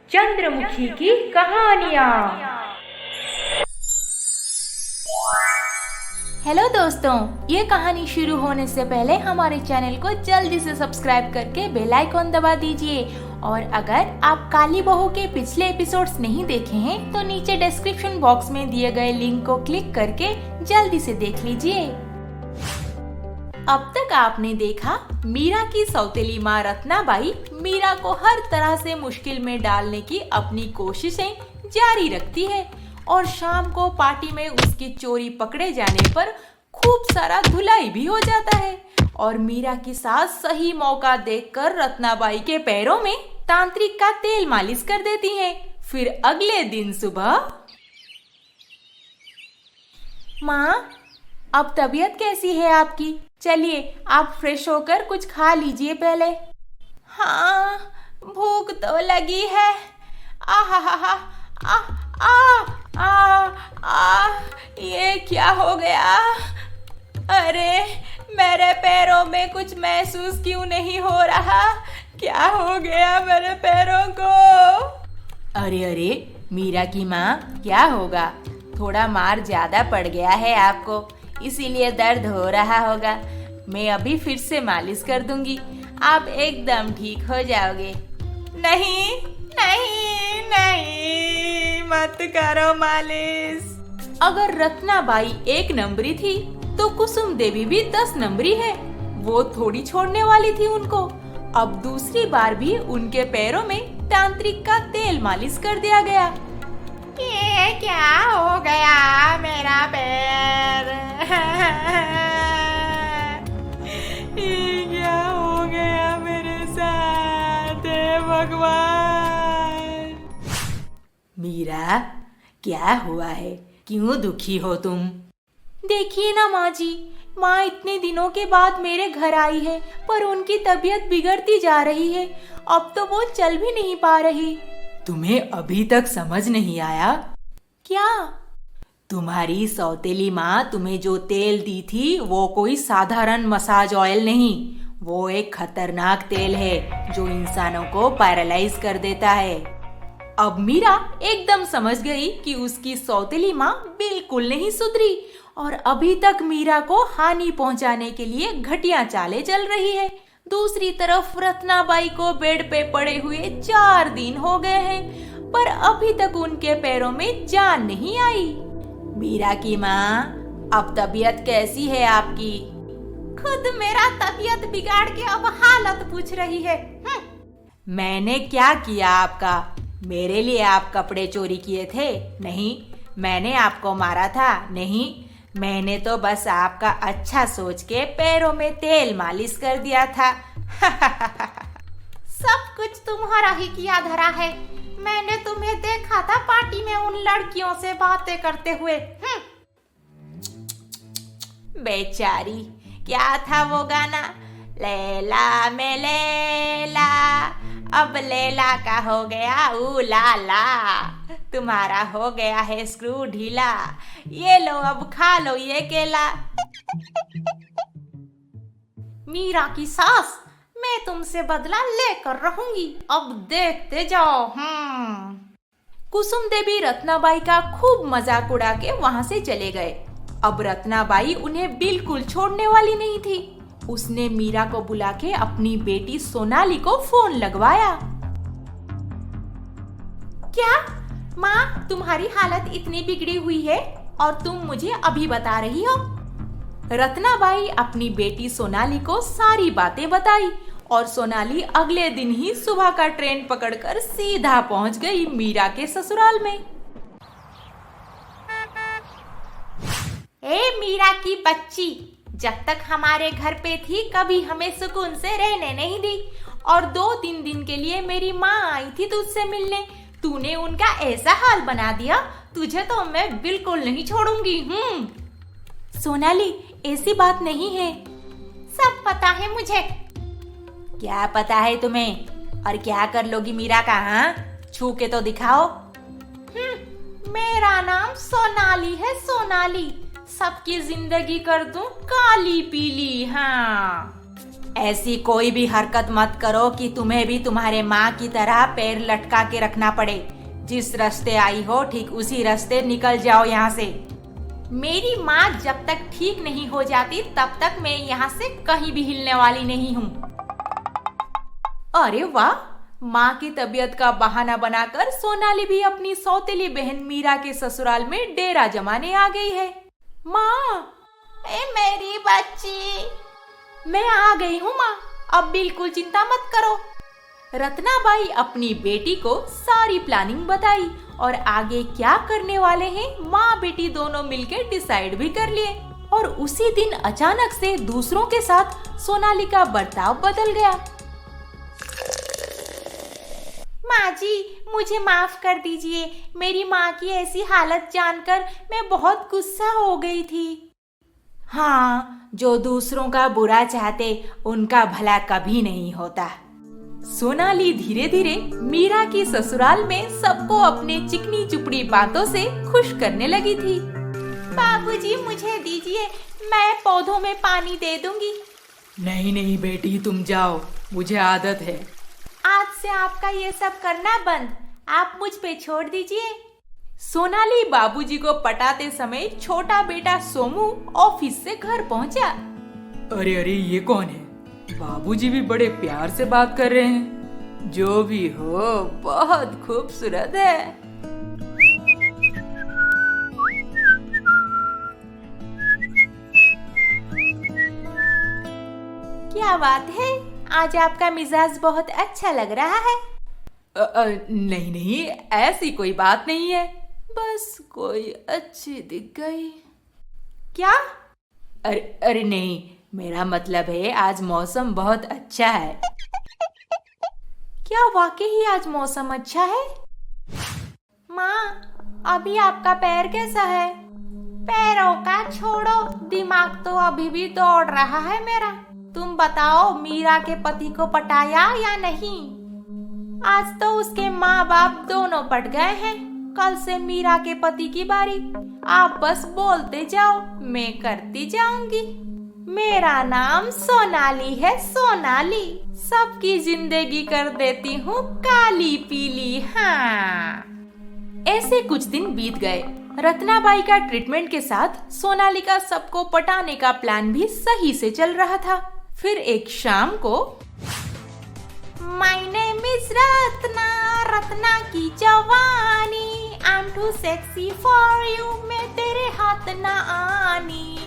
चंद्रमुखी की कहानियाँ। हेलो दोस्तों, ये कहानी शुरू होने से पहले हमारे चैनल को जल्दी से सब्सक्राइब करके बेल आइकॉन दबा दीजिए। और अगर आप काली बहू के पिछले एपिसोड्स नहीं देखे हैं तो नीचे डिस्क्रिप्शन बॉक्स में दिए गए लिंक को क्लिक करके जल्दी से देख लीजिए। अब तक आपने देखा मीरा की सौतेली माँ रत्नाबाई मीरा को हर तरह से मुश्किल में डालने की अपनी कोशिशें जारी रखती है और शाम को पार्टी में उसकी चोरी पकड़े जाने पर खूब सारा धुलाई भी हो जाता है। और मीरा की सास सही मौका देखकर रत्नाबाई के पैरों में तांत्रिक का तेल मालिश कर देती हैं। फिर अगले दिन सुबह, माँ अब तबीयत कैसी है आपकी? चलिए आप फ्रेश होकर कुछ खा लीजिए पहले। हाँ, भूख तो लगी है। ये क्या हो गया? अरे मेरे पैरों में कुछ महसूस क्यों नहीं हो रहा? क्या हो गया मेरे पैरों को? अरे मीरा की माँ, क्या होगा? थोड़ा मार ज्यादा पड़ गया है आपको, इसीलिए दर्द हो रहा होगा। मैं अभी फिर से मालिश कर दूंगी, आप एकदम ठीक हो जाओगे। नहीं नहीं नहीं, मत करो मालिश। अगर रत्नाबाई 1 नंबरी थी तो कुसुम देवी भी 10 नंबरी है। वो थोड़ी छोड़ने वाली थी उनको। अब दूसरी बार भी उनके पैरों में तांत्रिक का तेल मालिश कर दिया गया। ये क्या हो गया मेरा पैर? ये क्या हो गया मेरे साथ? हे भगवान! मीरा, क्या हुआ है? क्यों दुखी हो तुम? देखिए ना माँ जी, माँ इतने दिनों के बाद मेरे घर आई है पर उनकी तबीयत बिगड़ती जा रही है। अब तो वो चल भी नहीं पा रही। तुम्हें अभी तक समझ नहीं आया? क्या? तुम्हारी सौतेली माँ तुम्हें जो तेल दी थी वो कोई साधारण मसाज ऑयल नहीं, वो एक खतरनाक तेल है जो इंसानों को पैरालाइज कर देता है। अब मीरा एकदम समझ गई कि उसकी सौतेली माँ बिल्कुल नहीं सुधरी और अभी तक मीरा को हानि पहुंचाने के लिए घटिया चालें चल रही है। दूसरी तरफ रत्नाबाई को बेड पे पड़े हुए 4 दिन हो गए हैं पर अभी तक उनके पैरों में जान नहीं आई। मीरा की माँ, अब तबीयत कैसी है आपकी? खुद मेरा तबीयत बिगाड़ के अब हालत पूछ रही है। मैंने क्या किया आपका? मेरे लिए आप कपड़े चोरी किए थे? नहीं। मैंने आपको मारा था? नहीं। मैंने तो बस आपका अच्छा सोच के पैरों में तेल मालिश कर दिया था। सब कुछ तुम्हारा ही किया धरा है। मैंने तुम्हें देखा था पार्टी में उन लड़कियों से बातें करते हुए। बेचारी, क्या था वो गाना? लैला में लैला, अब लैला का हो गया उलाला, तुम्हारा हो गया है स्क्रू ढीला, ये लो अब खा लो ये केला। मीरा की सास, मैं तुमसे बदला लेकर रहूंगी, अब देखते जाओ। कुसुम देवी रत्नाबाई का खूब मजाक उड़ा के वहाँ से चले गए। अब रत्नाबाई उन्हें बिल्कुल छोड़ने वाली नहीं थी। उसने मीरा को बुला के अपनी बेटी सोनाली को फोन लगवाया। क्या माँ, तुम्हारी हालत इतनी बिगड़ी हुई है और तुम मुझे अभी बता रही हो? रत्नाबाई अपनी बेटी सोनाली को सारी बातें बताई और सोनाली अगले दिन ही सुबह का ट्रेन पकड़कर सीधा पहुंच गई मीरा के ससुराल में। ए मीरा की बच्ची, जब तक हमारे घर पे थी कभी हमें सुकून से रहने नहीं दी और 2-3 दिन के लिए मेरी माँ आई थी तुझसे मिलने। तूने उनका ऐसा हाल बना दिया, तुझे तो मैं बिल्कुल नहीं छोड़ूंगी। सोनाली, ऐसी बात नहीं है। सब पता है मुझे। क्या पता है तुम्हें? और क्या कर लोगी मीरा का? छू के तो दिखाओ। मेरा नाम सोनाली है, सोनाली। सबकी जिंदगी कर दूं काली पीली। ऐसी कोई भी हरकत मत करो कि तुम्हें भी तुम्हारे माँ की तरह पैर लटका के रखना पड़े। जिस रास्ते आई हो ठीक उसी रास्ते निकल जाओ यहाँ से। मेरी माँ जब तक ठीक नहीं हो जाती तब तक मैं यहाँ से कहीं भी हिलने वाली नहीं हूँ। अरे वाह, माँ की तबीयत का बहाना बनाकर सोनाली भी अपनी सौतेली बहन मीरा के ससुराल में डेरा जमाने आ गई है। माँ, मेरी बच्ची, मैं आ गई हूँ माँ, अब बिल्कुल चिंता मत करो। रत्नाबाई अपनी बेटी को सारी प्लानिंग बताई और आगे क्या करने वाले हैं माँ बेटी दोनों मिलकर डिसाइड भी कर लिए। और उसी दिन अचानक से दूसरों के साथ सोनाली का बर्ताव बदल गया। माँ जी, मुझे माफ कर दीजिए, मेरी माँ की ऐसी हालत जानकर मैं बहुत गुस्सा हो गई थी। हाँ, जो दूसरों का बुरा चाहते उनका भला कभी नहीं होता। सोनाली धीरे धीरे मीरा की ससुराल में सबको अपने चिकनी चुपड़ी बातों से खुश करने लगी थी। बाबूजी, मुझे दीजिए, मैं पौधों में पानी दे दूंगी। नहीं नहीं बेटी, तुम जाओ, मुझे आदत है। आज से आपका ये सब करना बंद, आप मुझ पे छोड़ दीजिए। सोनाली बाबूजी को पटाते समय छोटा बेटा सोमू ऑफिस से घर पहुंचा। अरे अरे, ये कौन है? बाबूजी भी बड़े प्यार से बात कर रहे हैं। जो भी हो, बहुत खूबसूरत है। क्या बात है, आज आपका मिजाज बहुत अच्छा लग रहा है। नहीं नहीं, ऐसी कोई बात नहीं है, बस कोई अच्छी दिख गई। क्या? अरे नहीं, मेरा मतलब है आज मौसम बहुत अच्छा है। क्या वाकई आज मौसम अच्छा है? माँ, अभी आपका पैर कैसा है? पैरों का छोड़ो, दिमाग तो अभी भी दौड़ रहा है मेरा। तुम बताओ, मीरा के पति को पटाया या नहीं? आज तो उसके माँ बाप दोनों पट गए हैं, कल से मीरा के पति की बारी। आप बस बोलते जाओ, मैं करती जाऊंगी। मेरा नाम सोनाली है, सोनाली। सबकी जिंदगी कर देती हूँ काली पीली। हाँ। ऐसे कुछ दिन बीत गए। रत्नाबाई का ट्रीटमेंट के साथ सोनाली का सबको पटाने का प्लान भी सही से चल रहा था। फिर एक शाम को My name is Ratna, Ratna की जवानी, I'm too sexy for you, मैं तेरे हाथ ना आनी।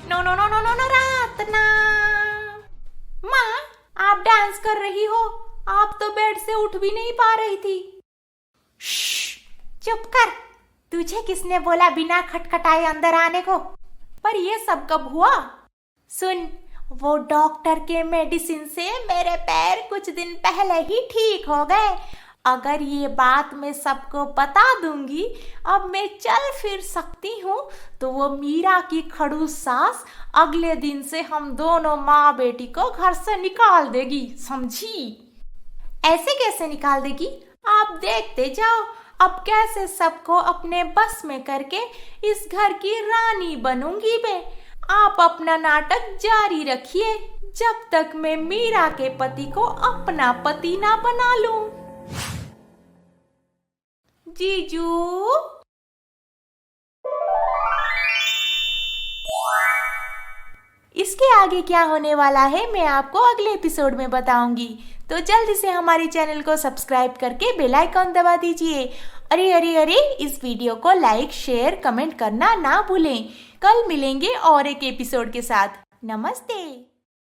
No no no no no no Ratna. माँ, आप डांस कर रही हो, आप तो बेड से उठ भी नहीं पा रही थी। चुप कर, तुझे किसने बोला बिना खटखटाए अंदर आने को? पर ये सब कब हुआ? सुन, वो डॉक्टर के मेडिसिन से मेरे पैर कुछ दिन पहले ही ठीक हो गए। अगर ये बात मैं सबको बता दूंगी, अब मैं चल फिर सकती हूँ, तो वो मीरा की खड़ूस सास अगले दिन से हम दोनों माँ बेटी को घर से निकाल देगी, समझी? ऐसे कैसे निकाल देगी? आप देखते जाओ, अब कैसे सबको अपने बस में करके इस घर की रानी बनूंगी मैं। आप अपना नाटक जारी रखिए जब तक मैं मीरा के पति को अपना पति ना बना लूं। जीजू, इसके आगे क्या होने वाला है मैं आपको अगले एपिसोड में बताऊंगी। तो जल्दी से हमारे चैनल को सब्सक्राइब करके बेल आइकॉन दबा दीजिए। अरे अरे अरे, इस वीडियो को लाइक, शेयर, कमेंट करना ना भूलें। कल मिलेंगे और एक एपिसोड के साथ। नमस्ते।